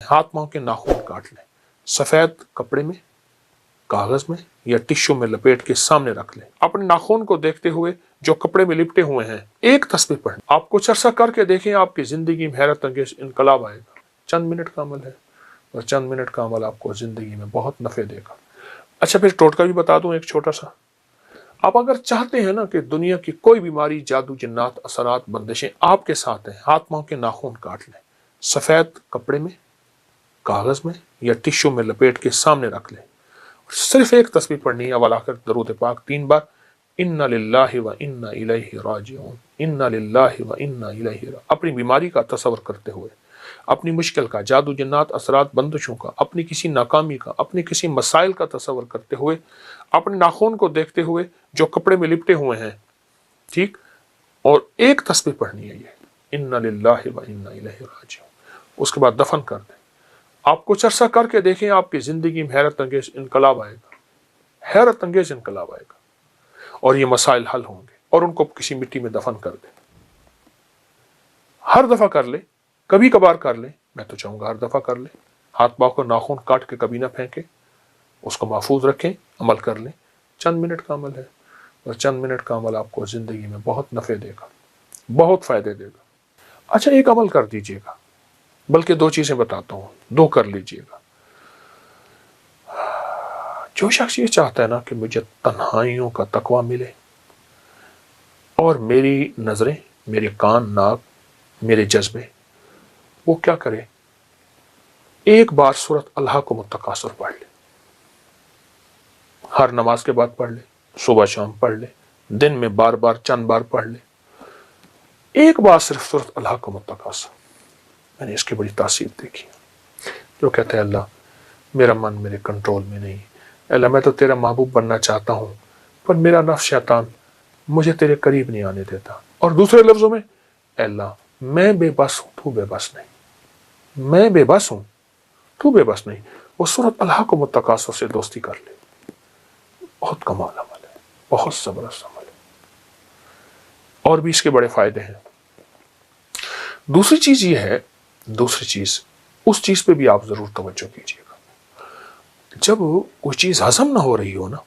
ہاتھ پاؤں کے ناخن کاٹ لیں، سفید کپڑے میں، کاغذ میں یا ٹشو میں لپیٹ کے سامنے رکھ لیں، اپنے ناخن کو دیکھتے ہوئے جو کپڑے میں لپٹے ہوئے ہیں ایک تسبیح پڑھیں۔ آپ کچھ عرصہ کر کے دیکھیں، آپ کی زندگی میں حیرت انگیز انقلاب آئے گا۔ چند منٹ کا عمل ہے اور چند منٹ کا عمل آپ کو زندگی میں بہت نفع دے گا۔ اچھا پھر ٹوٹکا بھی بتا دوں ایک چھوٹا سا۔ آپ اگر چاہتے ہیں نا کہ دنیا کی کوئی بیماری، جادو، جنات، اثرات، بندشیں آپ کے ساتھ ہیں، ہاتھ پاؤں کے ناخن کاٹ لیں، سفید کپڑے میں، کاغذ میں یا ٹشو میں لپیٹ کے سامنے رکھ لیں، صرف ایک تسبیح پڑھنی ہے، اول آخر درود پاک 3 بار، انا للہ و انا الیہ راجعون، انا للہ و انا الیہ راجعون، اپنی بیماری کا تصور کرتے ہوئے، اپنی مشکل کا، جادو جنات اثرات بندشوں کا، اپنی کسی ناکامی کا، اپنی کسی مسائل کا تصور کرتے ہوئے، اپنے ناخن کو دیکھتے ہوئے جو کپڑے میں لپٹے ہوئے ہیں، ٹھیک، اور ایک تسبیح پڑھنی ہے یہ، انا للہ و انا الیہ راجعون، اس کے بعد دفن کر دیں۔ آپ کچھ عرصہ کر کے دیکھیں، آپ کی زندگی میں حیرت انگیز انقلاب آئے گا، حیرت انگیز انقلاب آئے گا، اور یہ مسائل حل ہوں گے، اور ان کو کسی مٹی میں دفن کر دیں۔ ہر دفعہ کر لیں، کبھی کبھار کر لیں، میں تو چاہوں گا ہر دفعہ کر لیں، ہاتھ پاؤں کو ناخن کاٹ کے کبھی نہ پھینکیں، اس کو محفوظ رکھیں، عمل کر لیں۔ چند منٹ کا عمل ہے اور چند منٹ کا عمل آپ کو زندگی میں بہت نفع دے گا، بہت فائدے دے گا۔ اچھا ایک عمل کر دیجئے گا، بلکہ 2 چیزیں بتاتا ہوں، 2 کر لیجئے گا۔ جو شخص یہ چاہتا ہے نا کہ مجھے تنہائیوں کا تقوی ملے اور میری نظریں، میرے کان، ناک، میرے جذبے، وہ کیا کرے؟ ایک بار سورۃ الحاقم التکاثر پڑھ لے، ہر نماز کے بعد پڑھ لے، صبح شام پڑھ لے، دن میں بار بار چند بار پڑھ لے، ایک بار صرف سورۃ الحاقم التکاثر۔ میں نے اس کی بڑی تاثیر دیکھی، جو کہتے ہیں اللہ میرا من میرے کنٹرول میں نہیں، اللہ میں تو تیرا محبوب بننا چاہتا ہوں، پر میرا نفس شیطان مجھے تیرے قریب نہیں آنے دیتا، اور دوسرے لفظوں میں اے اللہ میں بے بس ہوں، تو بے بس نہیں، میں بے بس ہوں، تو بے بس نہیں۔ وہ سورۃ الحاقم التکاثر سے دوستی کر لے، بہت کمال عمل ہے، بہت زبردست عمل ہے، اور بھی اس کے بڑے فائدے ہیں۔ دوسری چیز یہ ہے، دوسری چیز، اس چیز پہ بھی آپ ضرور توجہ کیجیے گا، جب کوئی چیز ہضم نہ ہو رہی ہو نا،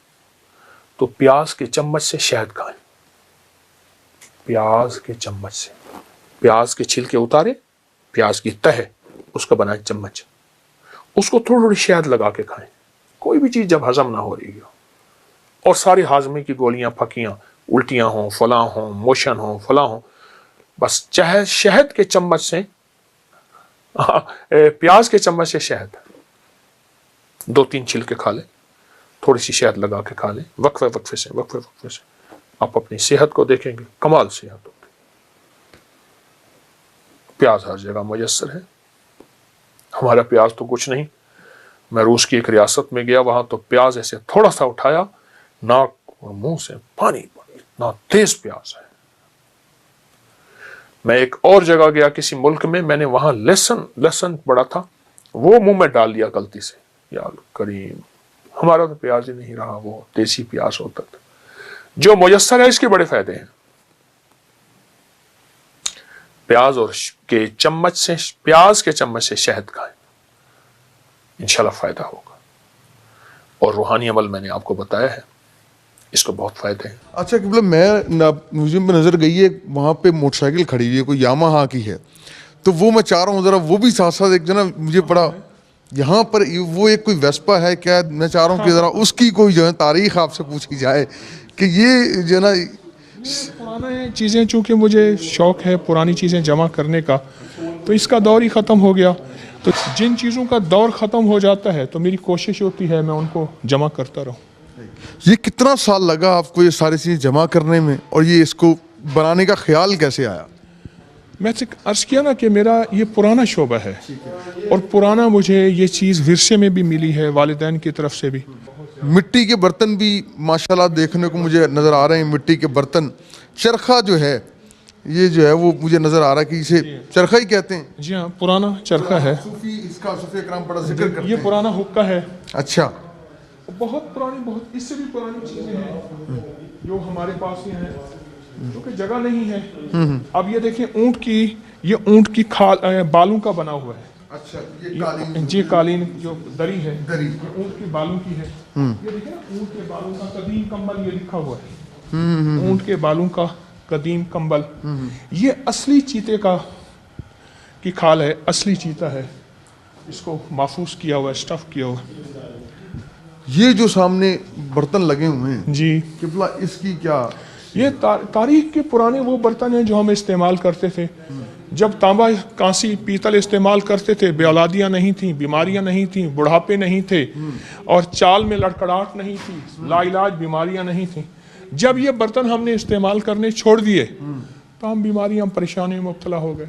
تو پیاز کے چمچ سے شہد کھائیں، پیاز کے چمچ سے، پیاز کے چھلکے اتارے، پیاز کی تہ اس کا بنائیں چمچ، اس کو تھوڑی تھوڑی شہد لگا کے کھائیں۔ کوئی بھی چیز جب ہضم نہ ہو رہی ہو، اور ساری ہاضمے کی گولیاں پھکیاں، الٹیاں ہوں، فلاں ہوں، موشن ہوں، فلاں ہوں، بس چاہے شہد کے چمچ سے، پیاز کے چمچ سے شہد 2-3 چھلکے کھا لیں، تھوڑی سی شہد لگا کے کھا لیں، وقفے وقفے سے آپ اپنی صحت کو دیکھیں گے، کمال صحت ہوگی۔ پیاز ہر جگہ میسر ہے، ہمارا پیاز تو کچھ نہیں۔ میں روس کی ایک ریاست میں گیا، وہاں تو پیاز ایسے تھوڑا سا اٹھایا، ناک اور منہ سے پانی، اتنا تیز پیاز ہے۔ میں ایک اور جگہ گیا کسی ملک میں نے وہاں لہسن پڑا تھا، وہ منہ میں ڈال لیا غلطی سے، یا کریم، ہمارا تو پیاز ہی نہیں رہا، وہ دیسی پیاز ہوتا تھا۔ جو میسر ہے اس کے بڑے فائدے ہیں۔ پیاز کے چمچ سے شہد کھائیں، انشاءاللہ فائدہ ہوگا۔ اور روحانی عمل میں نے آپ کو بتایا ہے، اس کو بہت فائدے ہیں۔ اچھا قبلہ، میں میوزیم پہ نظر گئی ہے، وہاں پہ موٹر سائیکل کھڑی ہوئی ہے، کوئی یاماہا کی ہے، تو وہ میں چاہ رہا ہوں ذرا وہ بھی ساتھ ساتھ ایک جنا مجھے بڑا یہاں پر وہ ایک کوئی ویسپا ہے کیا، میں چاہ رہا ہوں کہ ذرا اس کی کوئی جو ہے تاریخ آپ سے پوچھی جائے کہ یہ جو ہے نا پرانے چیزیں، چونکہ مجھے شوق ہے پرانی چیزیں جمع کرنے کا، تو اس کا دور ہی ختم ہو گیا، تو جن چیزوں کا دور ختم ہو جاتا ہے تو میری کوشش ہوتی ہے میں ان کو جمع کرتا رہوں۔ یہ کتنا سال لگا آپ کو یہ ساری چیزیں جمع کرنے میں، اور یہ اس کو بنانے کا خیال کیسے آیا؟ میں سے عرض کیا نا کہ میرا یہ پرانا شعبہ ہے، اور پرانا مجھے یہ چیز ورثے میں بھی ملی ہے، والدین کی طرف سے بھی۔ مٹی کے برتن بھی ماشاءاللہ دیکھنے کو مجھے نظر آ رہے ہیں، مٹی کے برتن، چرخہ جو ہے یہ جو ہے وہ مجھے نظر آ رہا ہے کہ اسے چرخہ ہی کہتے ہیں۔ جی ہاں، پرانا چرخہ ہے، اس کا صوفی اکرام بڑا ذکر کرتے ہیں۔ یہ پرانا حقہ ہے، اچھا، بہت پرانی، بہت اس سے بھی پرانی چیزیں ہیں جو ہمارے پاس ہی ہیں، کیونکہ جگہ نہیں ہے۔ اب یہ دیکھیں، اونٹ کی کھال بالوں کا بنا ہوا ہے، اچھا یہ یہ قالین جو دری ہے دری یہ اونٹ کے بالوں کی ہے. یہ دیکھیں نا اونٹ کے بالوں کا قدیم کمبل یہ لکھا ہوا ہے. اونٹ کے بالوں کا قدیم کمبل. یہ اصلی چیتے کی کھال ہے, اصلی چیتا ہے. اس کو محفوظ کیا ہوا ہے, اسٹف کیا ہوا ہے. یہ جو سامنے برتن لگے ہوئے ہیں جی قبلہ اس کی کیا یہ تاریخ کے پرانے وہ برتن ہیں جو ہم استعمال کرتے تھے جب تانبا کانسی پیتل استعمال کرتے تھے. بے اولادیاں نہیں تھیں, بیماریاں نہیں تھیں, بڑھاپے نہیں تھے اور چال میں لڑکڑاہٹ نہیں تھی, لا علاج بیماریاں نہیں تھیں. جب یہ برتن ہم نے استعمال کرنے چھوڑ دیے تو ہم بیماریاں پریشانیوں میں مبتلا ہو گئے.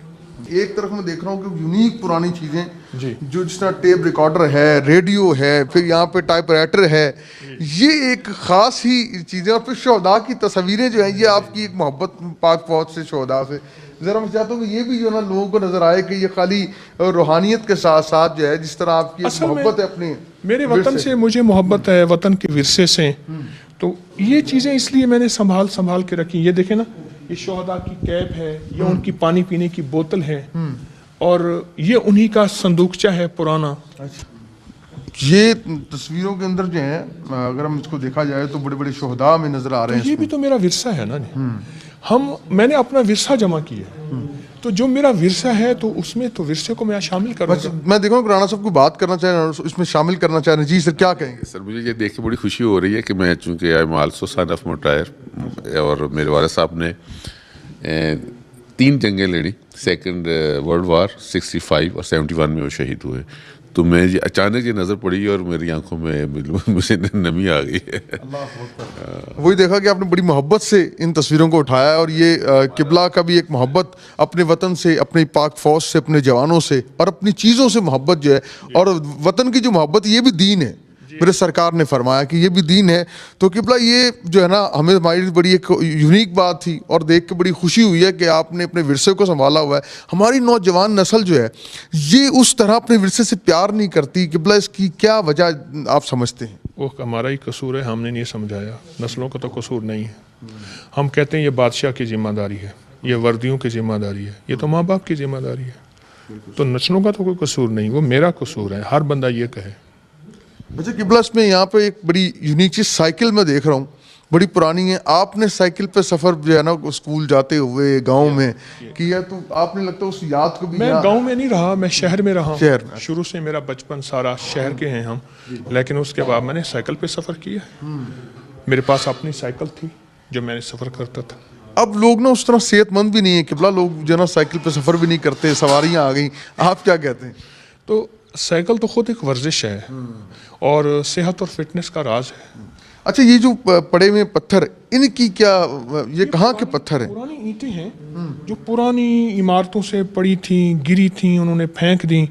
ایک طرف میں دیکھ رہا ہوں کہ یونیک پرانی چیزیں جی جو جس طرح ٹیپ ریکارڈر ہے, ریڈیو ہے, پھر یہاں پہ ٹائپ رائٹر ہے, یہ ایک خاص ہی چیزیں. اور پھر شہداء کی تصویریں جو ہیں یہ آپ کی ایک محبت پاک فوج سے, شہداء سے. ذرا میں چاہتا ہوں کہ یہ بھی جو ہے نا لوگوں کو نظر آئے کہ یہ خالی روحانیت کے ساتھ ساتھ جو ہے جس طرح آپ کی محبت ہے اپنے میرے وطن سے, مجھے محبت ہے وطن کے ورثے سے, تو یہ چیزیں اس لیے میں نے سنبھال کے رکھی. یہ دیکھیں نا یہ شہداء کی کیپ ہے, یہ ان کی پانی پینے کی بوتل ہے اور یہ انہی کا صندوقچہ ہے پرانا. یہ تصویروں کے اندر جو ہیں اگر ہم اس کو دیکھا جائے تو بڑے بڑے شہداء میں نظر آ رہے ہیں. یہ بھی تو میرا ورثہ ہے نا جی. میں نے اپنا ورثہ جمع کیا ہے, تو جو میرا ورثہ ہے تو اس میں تو ورثے کو میں شامل کروں گا. میں دیکھوں کہ رانا صاحب کو بات کرنا چاہ رہے ہیں, اس میں شامل کرنا چاہ رہے ہیں. جی سر کیا کہیں گے؟ سر مجھے یہ دیکھ کے بڑی خوشی ہو رہی ہے کہ میں چونکہ I am also son of martyr اور میرے والد صاحب نے 3 جنگیں لڑی. سیکنڈ ورلڈ وار 65 اور 71 میں وہ شہید ہوئے. تو میں اچانک یہ نظر پڑی اور میری آنکھوں میں مجھے نمی آ گئی ہے. وہی دیکھا کہ آپ نے بڑی محبت سے ان تصویروں کو اٹھایا اور یہ قبلہ کا بھی ایک محبت اپنے وطن سے, اپنی پاک فوج سے, اپنے جوانوں سے اور اپنی چیزوں سے محبت جو ہے. اور وطن کی جو محبت یہ بھی دین ہے, میرے سرکار نے فرمایا کہ یہ بھی دین ہے. تو قبلہ یہ جو ہے نا ہمیں ہماری بڑی ایک یونیک بات تھی اور دیکھ کے بڑی خوشی ہوئی ہے کہ آپ نے اپنے ورثے کو سنبھالا ہوا ہے. ہماری نوجوان نسل جو ہے یہ اس طرح اپنے ورثے سے پیار نہیں کرتی. قبلہ اس کی کیا وجہ آپ سمجھتے ہیں؟ وہ ہمارا ہی قصور ہے, ہم نے نہیں سمجھایا. نسلوں کا تو قصور نہیں ہے. ہم کہتے ہیں یہ بادشاہ کی ذمہ داری ہے, یہ وردیوں کی ذمہ داری ہے, یہ تو ماں باپ کی ذمہ داری ہے. تو نسلوں کا تو کوئی قصور نہیں, وہ میرا قصور ہے. ہر بندہ یہ کہے. اچھا قبلہ اس میں یہاں پہ ایک بڑی یونیک چیز سائیکل میں دیکھ رہا ہوں, بڑی پرانی ہے. آپ نے سائیکل پہ سفر جو ہے نا اسکول جاتے ہوئے گاؤں میں کیا, تو آپ نے لگتا ہے اس یاد کو بھی. میں گاؤں میں نہیں رہا, میں شہر میں رہا. شہر میں شروع سے میرا بچپن سارا شہر کے ہیں ہم, لیکن اس کے بعد میں نے سائیکل پہ سفر کیا. میرے پاس اپنی سائیکل تھی جو میں نے سفر کرتا تھا. اب لوگ نا اس طرح صحت مند بھی نہیں ہے قبلہ, لوگ جو ہے نا سائیکل پہ سفر بھی نہیں کرتے, سواریاں آ گئیں. آپ کیا کہتے ہیں؟ تو سائیکل تو خود ایک ورزش ہے اور صحت اور فٹنس کا راز ہے. اچھا یہ جو پڑے ہوئے پتھر, ان کی کیا, یہ کہاں کے پتھر ہیں؟ پرانی اینٹیں ہیں جو پرانی عمارتوں سے پڑی تھیں, گری تھیں, انہوں نے پھینک دیں.